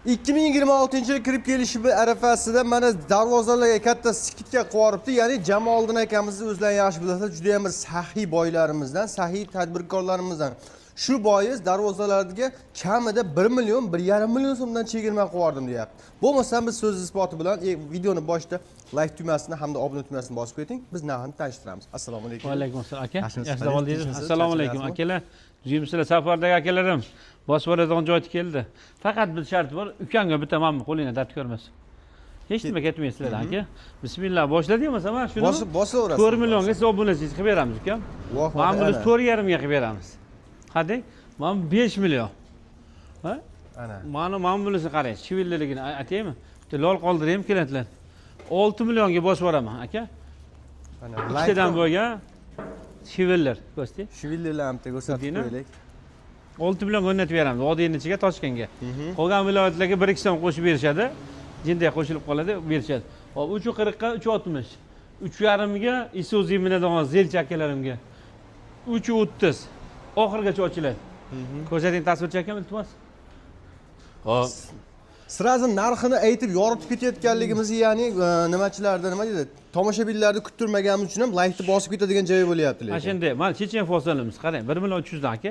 2026 yil kirib kelishi arafasida mana darvozalarga katta skidka qo'yibdi. Ya'ni Jamoliddin akamizni o'zlari yaxshi bilasiz, juda ham bir saxiy boylarimizdan, saxiy tadbirkorlarimizdan. Shu bois darvozalarga kamida 1 million, 1,5 million so'mdan chegirma qo'yardim deyapti. Bo'lmasa biz so'z isboti bilan videoni boshida like tugmasini hamda obuna tugmasini bosib qo'ying. Biz narxini tanishtiramiz. Assalomu alaykum. Va alaykum assalom aka. Yaxshi bo'ldingiz. Assalomu alaykum akalar. Sizlar safardagi akalarim. Bosib oladigan joyga keldi. Faqat bir shart bor, ukamga bitta mana qo'lingni dard ko'rmasin. Hech nima ketmaysizlar aka. Bismillah boshladingmi mana shuni? Bosaverasiz. 4 millionga siz obunachingiz qilib beramiz ukam. Mana buni 4,5 ga qilib beramiz. Qading? Mana 5 million. Ha? Mana bunisini qarang, chivilligini aytaymi? Bitta lol qoldiraymi kelatlar. 6 millionga bosib yuboraman aka. Mana ikkitadan bo'lgan chivillar, ko'rsatding? Chivillarni ham ko'rsatib qo'yaylik. 6 million o'rnatib beramiz. Vodiyning ichiga Toshkentga. Qolgan viloyatlarga 1-2 so'm qo'shib berishadi. Jinday qo'shilib qoladi, berishadi. Hop, 340 ga 360. 3,5 ga Isuzu minadigan zelchi akalarimga 330. Oxirgacha ochiladi. Ko'rsating tasvirchi akam iltimos. Hop. Sirazi narxini aytib yoritib ketayotganligimizni, ya'ni nimachilarda nima deydi? Tomoshabinlarni kuttirmaganimiz uchun ham like-ni bosib ketadigan joyi bo'lyapti lekin. Mana shunday, mana Chechen fosilimiz qarang, 1 million 300 dan aka.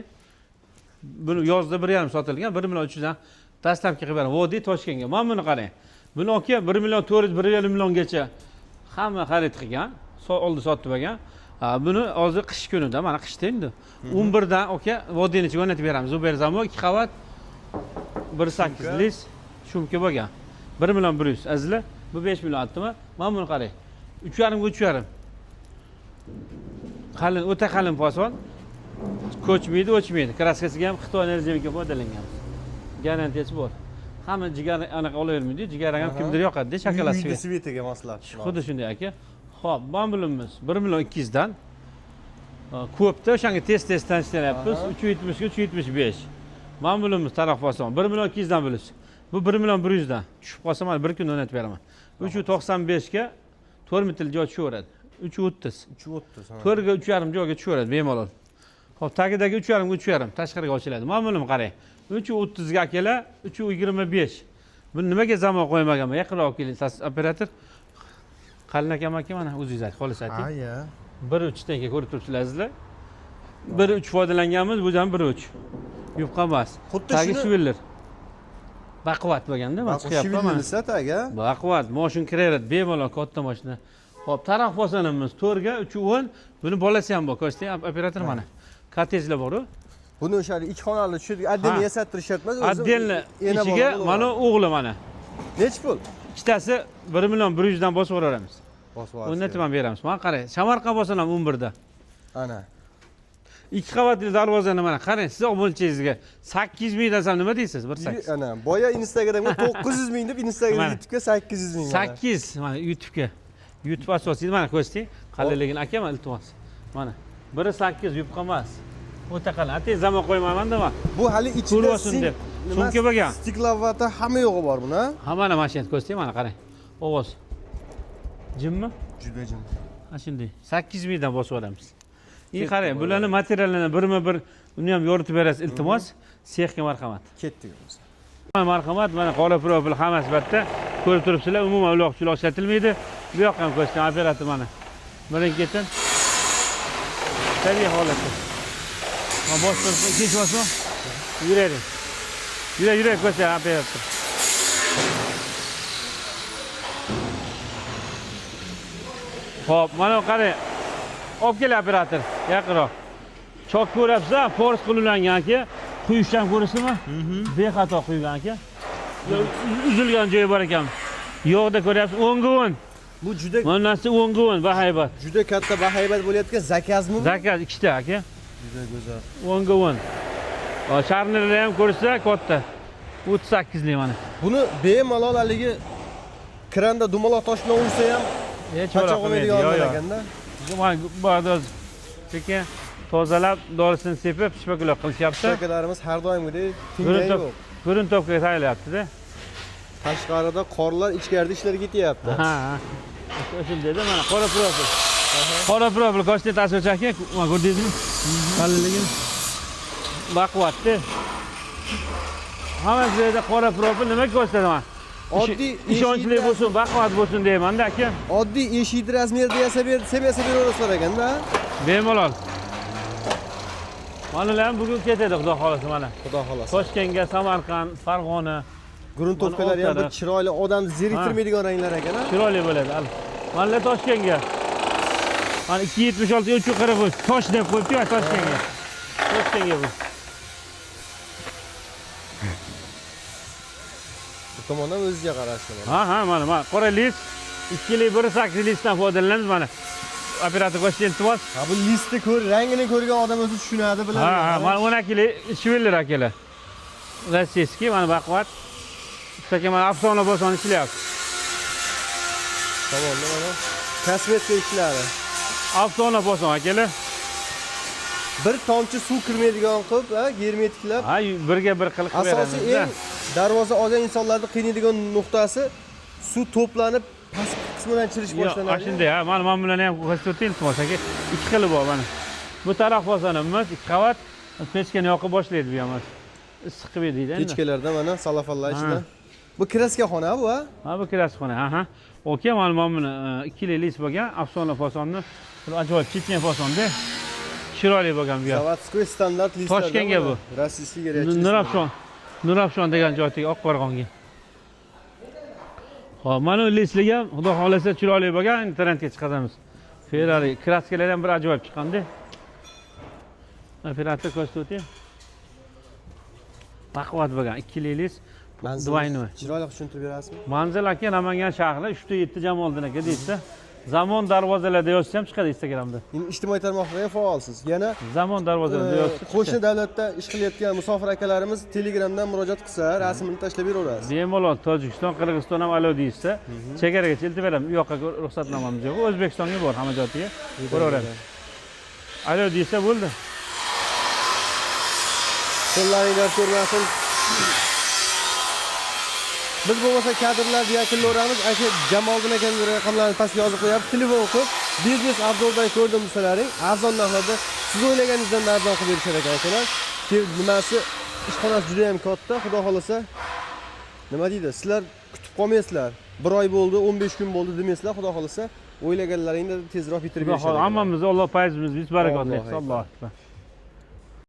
Buni yozda 1,5 sotilgan, 1 million 300 dan dastlabki qilib beraman. Vodiy Toshkentga. Mana buni qarang. Buni aka 1 million 400, 1,5 milliongacha hamma xarid qilgan, oldi sotib olgan. Buni hozir qish kunida, mana qishda endi 11 dan aka vodiyni ichiga o'rnatib beramiz. Uber Zamo 2 qavat 1,8 lis shumka bo'lgan. 1 million 100 azizlar. Bu 5 million atdimi? Mana buni qarang. 3,5 ga 3,5. Qalin, o'ta qalin fason. Ko'chmaydi, o'chmaydi. Kraskasiga ham Xitoy energetika foydalangan. Garantiyasi bor. Hamma jigar anaqa olavermaydi. Jigar ham kimdir yoqadi, shokolad svetiga moslab. Xuddi shunday aka. Xo'p, mana bulimiz 1 million 200 dan. Ko'pda o'shanga tez tanishtiryapmiz. 370 ga 375. Mana bulimiz taraf fason 1 million 200 dan bo'lish. Bu 1 million 100 dan. Tushib qolsa mana bir kun o'rnatib beraman. 395 ga 4 metr joy tushaveradi. 330. 330. 4 ga 3,5 joyga tushaveradi bemalol. Hop, tagidagi 3,5 ga 3,5 tashqariga ochiladi. Mana buni qarang. 330 ga kelar, 325. Buni nimaga zamon qo'ymaganman? Yaqinroq keling, operator. Qalin akam mana o'zingiz xolis ayting. Ha, 1.3 tenga ko'rib turibsizlar. 1.3 foydalanganmiz, bu ham 1.3. Yupqa emas. Tagi shivillar. Baquvvat bo'lganda, mana chiqyapti mana. Shivillar taga. Baquvvat, mashin kiraveradi, bemalol katta mashina. Hop, taraf bosonimiz 4 ga 310. Buni bolasi ham bor, ko'rsatding, operator mana. Kottejlar bor-ku. Buni o'sha 2 xonali tushirib, отдельно yasattirishyapmiz o'zi. Отдельно ishiga mana o'g'li mana. Nech pul? Ikkitasi 1 million 100 dan bosib yuboramiz. Bosib o'rnatib ham beramiz. Mana qarang, Samarqand bosan ham 11 da. Ana. 2 qavatli darvozani mana qarang, siz o'lchangizga 800 ming desam nima deysiz? 1.8. Ana, boya Instagramga 900 ming deb, Instagram YouTube'ga 800 ming. 8 mana YouTube'ga. YouTube asosiy mana ko'rsatding. Qalinligini akam iltimos. Mana 1.8 yupqa emas. O'ta qalin. Atay zamon qo'ymayman-da men. Bu hali ichida sumka bo'lgan. Stiklavata hamma yo'g'i bor buni. Hamma mashina ko'rsatding mana qarang. Ovoz. Jimmi? Juda jim. Ha shunday. 8 mingdan bosib yuboramiz. Qarang, bularning materiallarini birma-bir uni ham yoritib berasiz, iltimos. Sexga marhamat. Ketdik biz. Marhamat, mana qora profil hammasi bitta ko'rib turibsizlar. Umuman uloq-chuloq ishlatilmaydi. Bu yoqqa ham ko'rsating, operator mana. Birin-ketin. Tabiiy holatda. Ma boshqa ikkinchi bosma. Yuraylik. Yura ko'rsa operator. Xo'p, mana qarang. Olib kel operator, yaqinroq. Chok ko'ryapsiz, force qilingan aka. Quyishdan ko'rasizmi? Bexato quygan aka. Uzilgan joyi bor ekan. Yo'qda ko'ryapsiz, o'ngga o'ng. Bu juda Manasi o'ngga o'ng, bahaybat. Juda katta bahaybat bo'layotgan zakazmi? Zakaz ikkita aka. Juda go'zal. O'ngga o'ng. Sharnirlar ham ko'rsa katta. 38 lik mana. Buni bemalol haligi kranda dumaloq tosh bilan ursa ham hech pacha olmaydigan ekanda. Mana sekin tozalab, dorisini sepib, shpakolar qilishyapti. Shpakolarimiz har doimgidek tinglay yo'q. Burun topga tayyorlayapti-da. Tashqarida qorlar ichkarida ishlarga ketyapti. Ha. Shunday-da mana qora profil. Qora profil ko'rsatib tasvirchi aka, mana ko'rdingizmi? Qalinligini. Baquvvatda. Hammasiga qora profil nima ko'rsataman? Oddiy ishonchli bo'lsin, baquvvat bo'lsin deyman-da aka. Oddiy eshik razmerida yasab beraverasizlar ekanda. Bemalol. Manalar ham bugun ketadi, xudo xolasa mana. Xudo xolasa. Toshkentga, Samarqand, Farg'ona. Gruntovkalar ham bir chiroyli, odamni zeriktirmaydigan ranglar ekan. Chiroyli bo'ladi. Mana Toshkentga. Mana 276 ga 340 tosh deb qo'yibdi, Toshkentga. Toshkentga bu. Bu tomondan o'ziga qarashdi. Ha, mana qora list, 2.1.8 listdan foydalanamiz mana. Operator qo'shib iltimos. Ha, bu listni rangini ko'rgan odam o'zi tushunadi, biladi. Ha, mana 12 shivellar akalar. Rossiyskiy, mana baquvvat. Ustaka mana afsona boson ishlayapti. Tamam, mana kosmetika ishlari. Afsona boson akalar. Bir tomchi suv kirmaydigan qilib, germetiklab. Ha, birga bir qilib beramiz. Asosiy eng darvoza olgan insonlarning qiynaydigan nuqtasi suv to'planib past qismidan chirish boshlanadi. Shunday, ha, mana bilan ham ko'rsatib iltimos aka. Ikki xili bor mana. Bu taraf bosonimiz 2 qavat, pechkani yoqib boshlaydi bu ham. Issiq qilib deydi endi. Pechkalarda mana salafanlar ichida. Bu kraska xona bu, ha? Ha, bu kraska xona, ha. Okey, mana buni 2 list bo'lgan, afsona fasonni, bir ajoyib chechen fasonda. Chiroyli bo'lgan bu. Zavodskoy standart listlar. Toshkentga bu. Rossiyskiy garajchi. Nurafshon degan joydagi Oqqo'rg'onga. Xo'p, mana listlarga xudo xolasa chiroyli bo'lgan, internetga chiqaramiz. Ferrari kraskalar ham bir ajoyib chiqqanda. Operator ko'rsatdi. Baquvvat bo'lgan 2 list. Двойной. Chiroyli tushuntirib berasizmi? Manzil aka Namangan shahri 3-7 Jamoliddin aka deysiz. Zamon darvozalarda yozsa ham chiqadi Instagramda. Ijtimoiy tarmoqlarga faolsiz. Yana Zamon darvozalarda yozsa. Qo'shni davlatda ish qilayotgan musofir akalarimiz Telegramdan murojaat qilsa, rasmini tashlab beraverasiz. Bemalol Tojikiston, Qirg'iziston ham alo deysiz. Chegaragacha iltib beramiz. Bu yoqqa ruxsatnomamiz yo'q. O'zbekistonga bor hamma joyga. Boraveramiz. Alo deysa bo'ldi. Qo'llaringlar ko'rmasin. Biz bo'lmasa kadrlarni yakunlayveramiz. Aka Jamoliddin akamning raqamlarini pastga yozib qo'yapmiz. Telefon qilib, biznes arzondan ko'rdim desalaring, arzon narxlarda siz o'ylaganingizdan arzon qilib berishar ekan akalar. Nimasi ishxonasi juda ham katta, xudo xolasa. Nima deydi? Sizlar kutib qolmaysizlar. 1 oy bo'ldi, 15 kun bo'ldi demaysizlar, xudo xolasa. O'ylaganlaringni tezroq bitirib berishar. Hammamiz Alloh fayzimiz, biz barakotli. Alloh akbar.